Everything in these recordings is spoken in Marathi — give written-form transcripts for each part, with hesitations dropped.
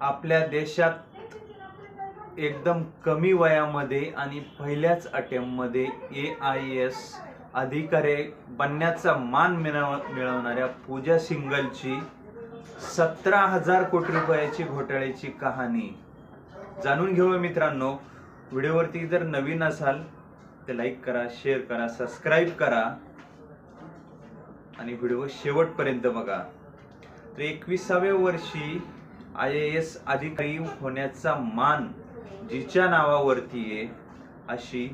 आपल्या देशात एकदम कमी वयामध्ये आणि पहिल्याच अटेम्प्टमध्ये AIS अधिकारी बनण्याचा मान मिळवणाऱ्या पूजा सिंगलची 17,000 कोटी रुपयाची घोटाळ्याची कहाणी जाणून घेऊया मित्रांनो। व्हिडिओवरती जर नवीन असाल तर लाईक करा, शेअर करा, सबस्क्राइब करा आणि व्हिडिओ शेवटपर्यंत बघा। तर 21व्या वर्षी IAS अधिकारी होण्याचा मान जिच्या नावावरती आहे अशी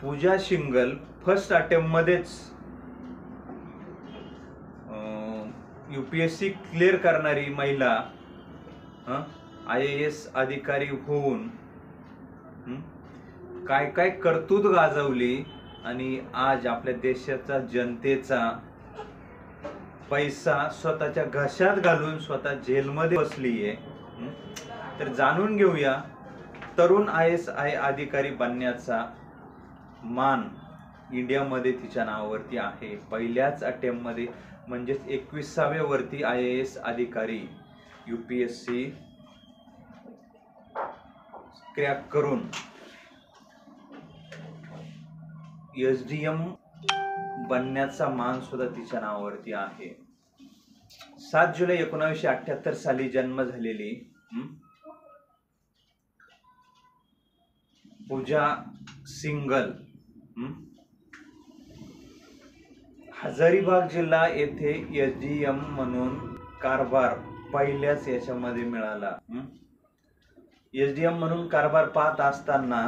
पूजा सिंगल फर्स्ट अटेम्प्ट मध्येच UPSC क्लिअर करणारी महिला IAS अधिकारी होऊन काय काय कर्तृत्व गाजवली आणि आज आपल्या देशाचा जनतेचा पैसा स्वतःच्या घशात घालून स्वतः जेलमध्ये बसली आहे। तर जाणून घेऊया तरुण IAS अधिकारी बनण्याचा मान इंडियामध्ये तिच्या नावावरती आहे। पहिल्याच अटेम्प्ट मध्ये म्हणजे 21व्या वरती IAS अधिकारी UPSC क्रॅक करून SDM बनण्याचा मान सुद्धा तिच्या नावावरती आहे। 7 जुलै 1978 साली जन्म झालेली पूजा सिंगल हजारीबाग जिल्हा येथे SDM म्हणून कारभार पहिल्याच याच्यामध्ये मिळाला। SDM म्हणून कारभार पाहत असताना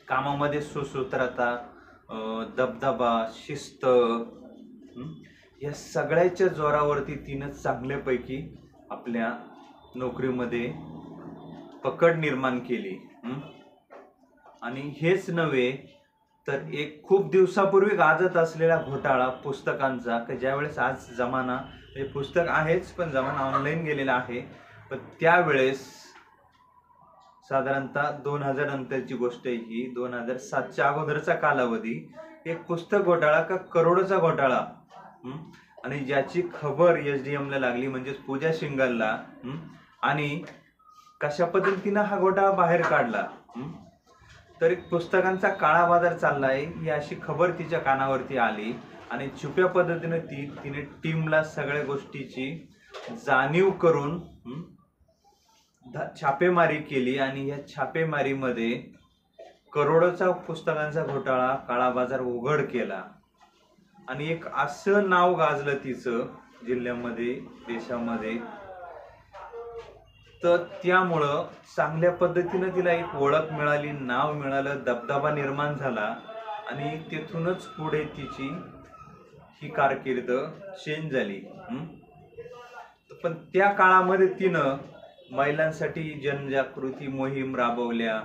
कामामध्ये सुसूत्रता, दबदबा, शिस्त या सगळ्याच्या जोरावरती तिने चांगल्यापैकी आपल्या नोकरीमध्ये पकड निर्माण केली। आणि हेच नव्हे तर एक खूप दिवसापूर्वी गाजत असलेला घोटाळा पुस्तकांचा, की ज्यावेळेस आज जमाना हे पुस्तक आहेच पण जमाना ऑनलाईन गेलेला आहे, पण त्यावेळेस साधारणतः 2000 नंतरची गोष्ट आहे ही, 2007च्या अगोदरचा कालावधी, एक पुस्तक घोटाळा का करोडोचा घोटाळा आणि ज्याची खबर SDM ला लागली म्हणजे पूजा सिंगलला, आणि कशा पद्धतीने हा घोटाळा बाहेर काढला। तर एक पुस्तकांचा काळा बाजार चाललाय ही अशी खबर तिच्या कानावरती आली आणि छुप्या पद्धतीने तिने टीमला सगळ्या गोष्टीची जाणीव करून छापेमारी केली आणि या छापेमारीमध्ये करोडोचा पुस्तकांचा घोटाळा, काळा बाजार उघड केला आणि एक असं नाव गाजलं तिचं जिल्ह्यामध्ये, देशामध्ये। तर त्यामुळं चांगल्या पद्धतीने तिला एक ओळख मिळाली, नाव मिळालं, दबदबा निर्माण झाला आणि तिथूनच पुढे तिची ही कारकीर्द चेंज झाली। पण त्या काळामध्ये तिनं महिलांसाठी जनजागृती मोहीम राबवल्या,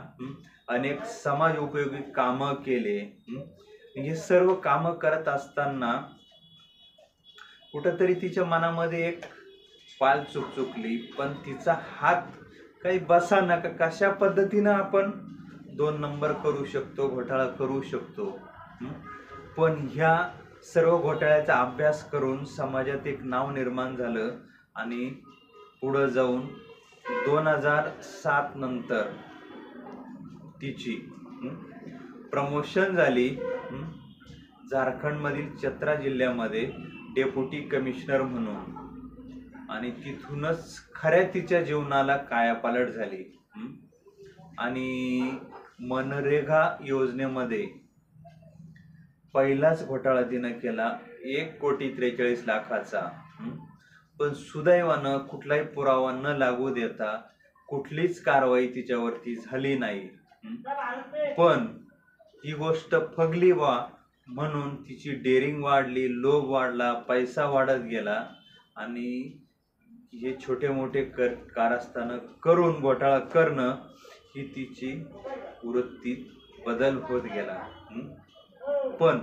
अनेक समाज उपयोगी कामं केले। हे सर्व कामं करत असताना कुठंतरी तिच्या मनामध्ये एक पाल चुकली, पण तिचा हात काही बसा नका, कशा पद्धतीनं आपण 2 नंबर करू शकतो, घोटाळा करू शकतो। पण ह्या सर्व घोटाळ्याचा अभ्यास करून समाजात एक नाव निर्माण झालं आणि पुढे जाऊन 2007 नंतर तिची प्रमोशन झाली झारखंड मधील चतरा जिल्ह्यामध्ये डेप्युटी कमिशनर म्हणून, आणि तिथूनच खऱ्या तिच्या जीवनाला कायापालट झाली आणि मनरेगा योजनेमध्ये पहिलाच घोटाळा तिने केला 1,43,00,000चा। पण सुदैवानं कुठलाही पुरावा न लागू देता कुठलीच कारवाई तिच्यावरती झाली नाही। पण ही गोष्ट फगली वा म्हणून तिची डेअरिंग वाढली, लोभ वाढला, पैसा वाढत गेला आणि हे छोटे मोठे कारस्थान करून घोटाळा करणं ही तिची वृत्तीत बदल होत गेला। पण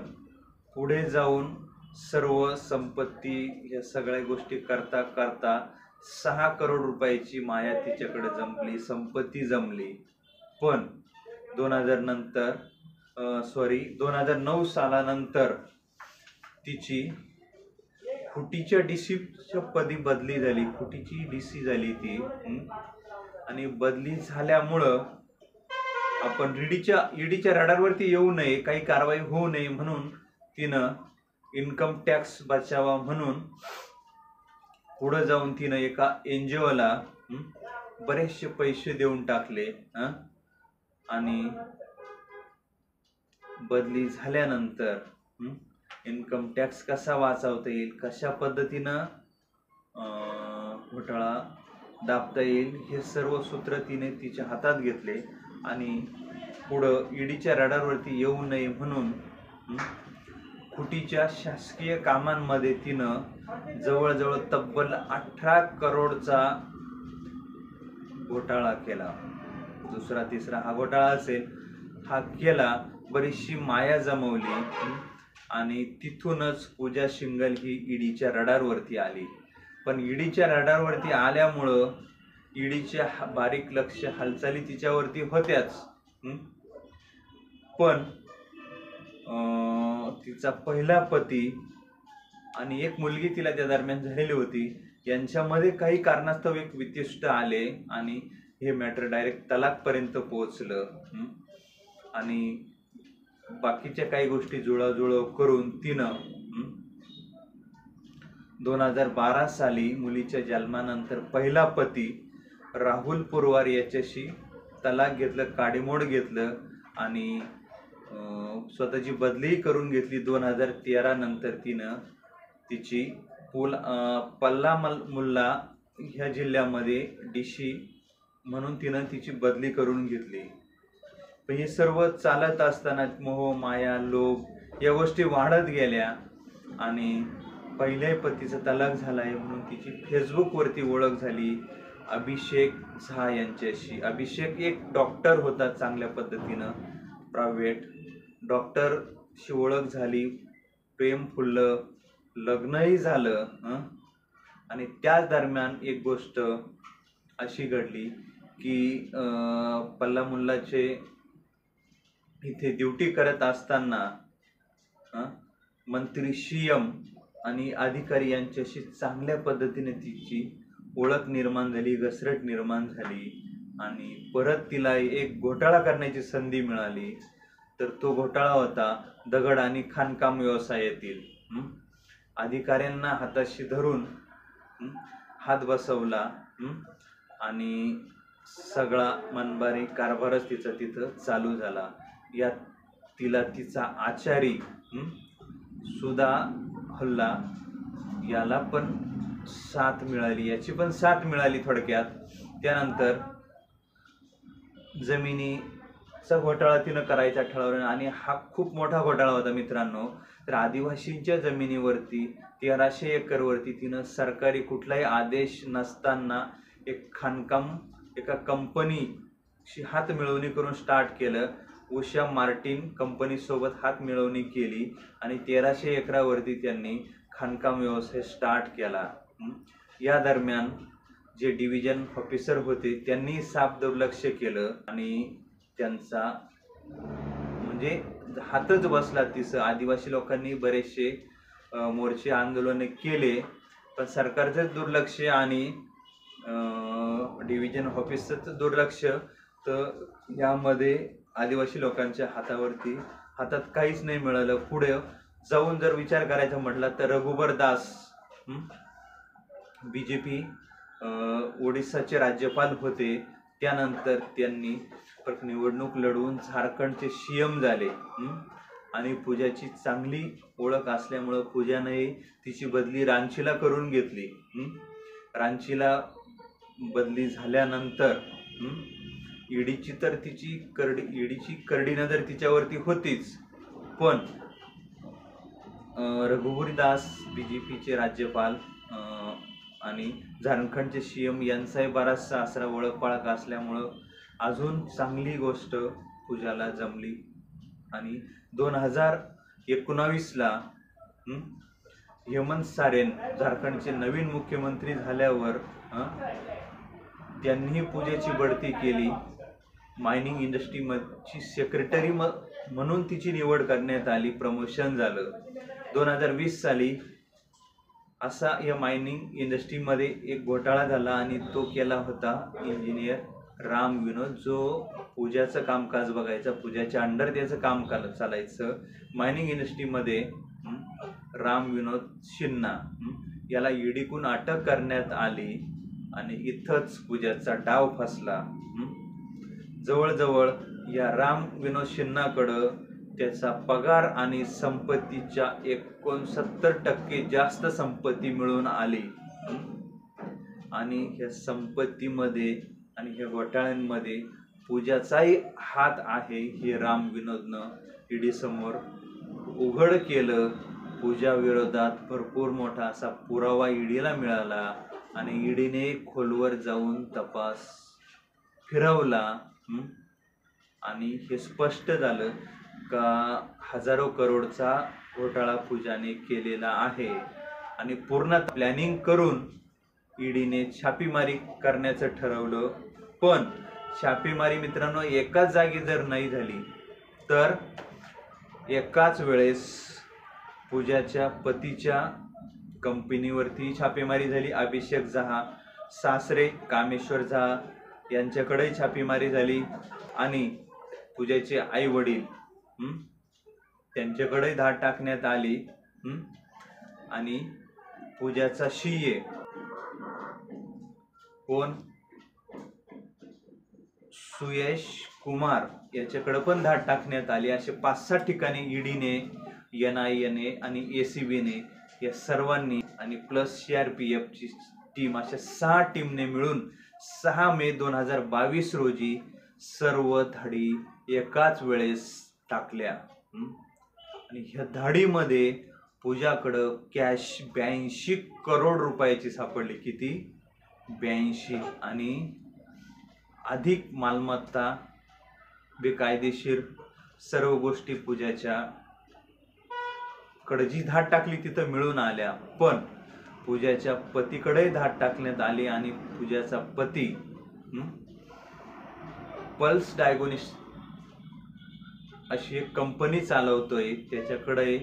पुढे जाऊन सर्व संपत्ती या सगळ्या गोष्टी करता करता 6 करोड रुपयाची माया तिच्याकडे जमली, संपत्ती जमली। पण 2009 सालानंतर तिची खुटीच्या डीसीच्या पदी बदली झाली, खुटीची डीसी झाली ती. आणि बदली झाल्यामुळं आपण ईडीच्या रडारवरती येऊ नये, काही कारवाई होऊ नये म्हणून तिनं इन्कम टॅक्स बचावा म्हणून पुढे जाऊन तिनं एका एनजीओला बरेचसे पैसे देऊन टाकले. आणि बदली झाल्यानंतर इन्कम टॅक्स कसा वाचवता येईल, कशा पद्धतीनं घोटाळा दाबता येईल, हे सर्व सूत्र तिने तिच्या हातात घेतले. आणि पुढं ईडीच्या रडारवरती येऊ नये म्हणून खुटीच्या शासकीय कामांमध्ये तिनं जवळजवळ तब्बल 18 करोडचा घोटाळा केला. दुसरा तिसरा हा घोटाळा असेल, हा केला. बरीचशी माया जमवली आणि तिथूनच पूजा शिंगल ही ईडीच्या रडारवरती आली. पण ईडीच्या रडारवरती आल्यामुळं ईडीच्या बारीक लक्ष हालचाली तिच्यावरती होत्याच. पण तिचा पहिला पती आणि एक मुलगी तिला त्या दरम्यान झालेली होती, यांच्यामध्ये काही कारणास्तव एक विशिष्ट आले आणि हे मॅटर डायरेक्ट तलाकपर्यंत पोहोचलं. आणि बाकीच्या काही गोष्टी जुळाजुळव करून तिनं 2012 साली मुलीच्या जन्मानंतर पहिला पती राहुल पुरवार याच्याशी तलाक घेतलं, काडीमोड घेतलं आणि स्वतःची बदली करून घेतली. 2013 नंतर तिनं तिची पल्ला मुल्ला ह्या जिल्ह्यामध्ये डीसी म्हणून तिनं तिची बदली करून घेतली. पण हे सर्व चालत असताना मोह माया लोभ या गोष्टी वाढत गेल्या आणि पहिल्या पतीचा तलाक झालाय म्हणून तिची फेसबुकवरती ओळख झाली अभिषेक झा यांच्याशी. अभिषेक एक डॉक्टर होता, चांगल्या पद्धतीनं प्रायव्हेट डॉक्टरशी ओळख झाली, प्रेम फुललं, लग्नही झालं. आणि त्याच दरम्यान एक गोष्ट अशी घडली की पल्ला मुल्लाचे इथे ड्युटी करत असताना मंत्री सीएम आणि अधिकारी यांच्याशी चांगल्या पद्धतीने तिची ओळख निर्माण झाली, घसरट निर्माण झाली आणि परत तिला एक घोटाळा करण्याची संधी मिळाली. तर तो घोटाळा होता दगड आणि खाणकाम व्यवसायातील. अधिकाऱ्यांना हाताशी धरून हात बसवला आणि सगळा मनमानी कारभारच तिचा तिथं चालू झाला. यात तिला तिचा आचारी सुधा हल्ला याला पण साथ मिळाली, याची पण साथ मिळाली थोडक्यात. त्यानंतर जमिनीचा घोटाळा तिनं करायचा ठरवलं आणि हा खूप मोठा घोटाळा होता मित्रांनो. तर आदिवासींच्या जमिनीवरती 1300 एकरवरती तिनं सरकारी कुठलाही आदेश नसताना एक खाणकाम एका कंपनीशी हात मिळवणी करून स्टार्ट केलं. उषा मार्टिन कंपनीसोबत हात मिळवणी केली आणि 1300 एकरावरती त्यांनी खाणकाम व्यवसाय स्टार्ट केला. या दरम्यान जे डिव्हिजन ऑफिसर होते त्यांनी साफ दुर्लक्ष केलं आणि त्यांचा म्हणजे हातच बसला तिचं. आदिवासी लोकांनी बरेचसे मोर्चे आंदोलने केले पण सरकारचंच दुर्लक्ष आणि डिव्हिजन ऑफिसचं दुर्लक्ष. तर यामध्ये आदिवासी लोकांच्या हातात काहीच नाही मिळालं. पुढे जाऊन जर विचार करायचा म्हटला तर रघुबर दास बीजेपी ओडिसाचे राज्यपाल होते. त्यानंतर त्यांनी निवडणूक लढवून झारखंडचे सीएम झाले आणि पूजाची चांगली ओळख असल्यामुळं पूजाने तिची बदली रांचीला करून घेतली. रांचीला बदली झाल्यानंतर ईडीची करडी नजर तिच्यावरती होतीच. पण रघुबरदास बीजेपीचे राज्यपाल आणि झारखंडचे सीएम यांचाही बराचसा आसरा ओळख पाळख असल्यामुळं अजून चांगली गोष्ट पूजाला जमली. आणि 2019ला हेमंत सोरेन झारखंडचे नवीन मुख्यमंत्री झाल्यावर त्यांनी पूजेची बढती केली. मायनिंग इंडस्ट्रीची सेक्रेटरी म्हणून तिची निवड करण्यात आली, प्रमोशन झालं. 2020 साली असा या मायनिंग इंडस्ट्रीमध्ये एक घोटाळा झाला आणि तो केला होता इंजिनियर राम विनोद, जो पूजाचं कामकाज बघायचा, पूजाच्या अंडर त्याचं काम चालायचं मायनिंग इंडस्ट्रीमध्ये. राम विनोद सिन्हा याला ईडीकडून अटक करण्यात आली आणि इथंच पूजाचा डाव फसला. जवळजवळ या राम विनोद सिन्हाकडं त्याचा पगार आणि संपत्तीच्या 69% जास्त संपत्ती मिळून आली. आणि ह्या संपत्तीमध्ये आणि ह्या घोटाळ्यांमध्ये पूजाचाही हात आहे हे राम विनोदनं ईडी समोर उघड केलं. पूजा विरोधात भरपूर मोठा असा पुरावा ईडीला मिळाला आणि ईडीने खोलवर जाऊन तपास फिरवला आणि हे स्पष्ट झालं का हजारो करोडचा घोटाळा पूजाने केलेला आहे. आणि पूर्ण प्लॅनिंग करून ईडीने छापेमारी करण्याचं ठरवलं. पण छापेमारी मित्रांनो एकाच जागी जर नाही झाली तर एकाच वेळेस पूजाच्या पतीच्या कंपनीवरती छापेमारी झाली. अभिषेक झा सासरे कामेश्वर झा यांच्याकडेही छापेमारी झाली आणि पूजाचे आई वडील त्यांच्याकडे धाड टाकण्यात आली. आणि पूजाचा शिये कोण सुयश कुमार याच्याकडे पण धाड टाकण्यात आली. असे 5-6 ठिकाणी ईडीने, NIA आणि ACBने या सर्वांनी आणि प्लस CRPF ची टीम अशा 6 टीमने मिळून 6 मे 2022 रोजी सर्व धाडी एकाच वेळेस टाकल्या. आणि ह्या धाडीमध्ये पूजाकडं कॅश 82 करोड रुपयाची सापडली. किती? 82. आणि अधिक मालमत्ता, बेकायदेशीर सर्व गोष्टी पूजाच्या कडे जी धाड टाकली तिथं मिळून आल्या. पण पूजाच्या पतीकडे धाड टाकण्यात आली आणि पूजाचा पती पल्स डायग्नोस्टिक अशी एक कंपनी चालवतोय, त्याच्याकडे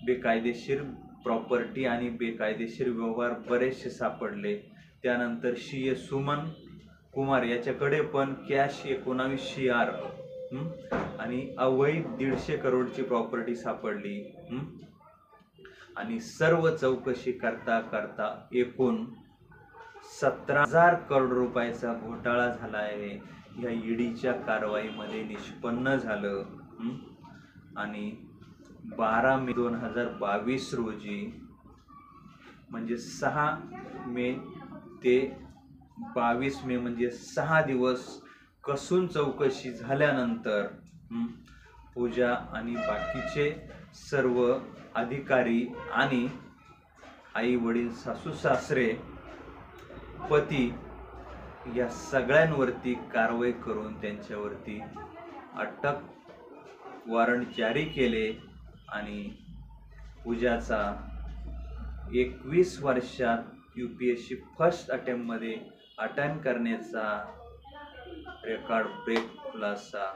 बेकायदेशीर प्रॉपर्टी आणि बेकायदेशीर व्यवहार बरेचसे सापडले. त्यानंतर शिये सुमन कुमार याच्याकडे पण कॅश 19 CR आणि अवैध 150 करोडची प्रॉपर्टी सापडली. आणि सर्व चौकशी करता करता एकूण 17,000 करोड रुपयाचा घोटाळा झाला आहे या ईडीच्या कारवाईमध्ये निष्पन्न झालं. आणि 12 मे 2022 रोजी म्हणजे 6 मे ते 22 मे म्हणजे 6 दिवस कसून चौकशी झाल्यानंतर पूजा आणि बाकीचे सर्व अधिकारी आणि आई वडील, सासू सासरे, पती या सगळ्यांवरती कारवाई करून त्यांच्यावरती अटक वॉरंट जारी केले. आणि पूजाचा 21 वर्षात UPSC फर्स्ट अटेम्प्टमध्ये अटेंड करण्याचा रेकॉर्ड ब्रेक खुलासा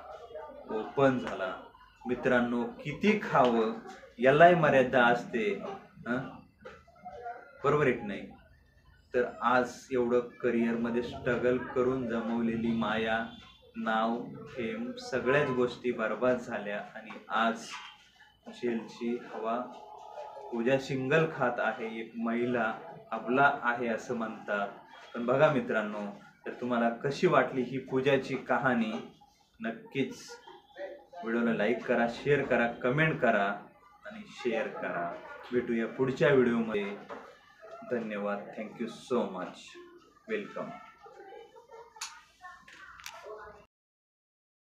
ओपन झाला. मित्रांनो, किती खावं यालाही मर्यादा असते, बरोबर आहे की नाही? तर आज एवढं करिअरमध्ये स्ट्रगल करून जमवलेली माया, नाव, फेम सगळ्याच गोष्टी बर्बाद झाल्या आणि आज जेलची हवा पूजा सिंगल खात आहे. एक महिला अबला आहे असं म्हणतात. पण बघा मित्रांनो, तर तुम्हाला कशी वाटली ही पूजाची कहाणी? नक्कीच व्हिडिओला लाईक करा, शेअर करा, कमेंट करा आणि शेअर करा. भेटूया पुढच्या व्हिडिओमध्ये. धन्यवाद. Thank you so much. वेलकम.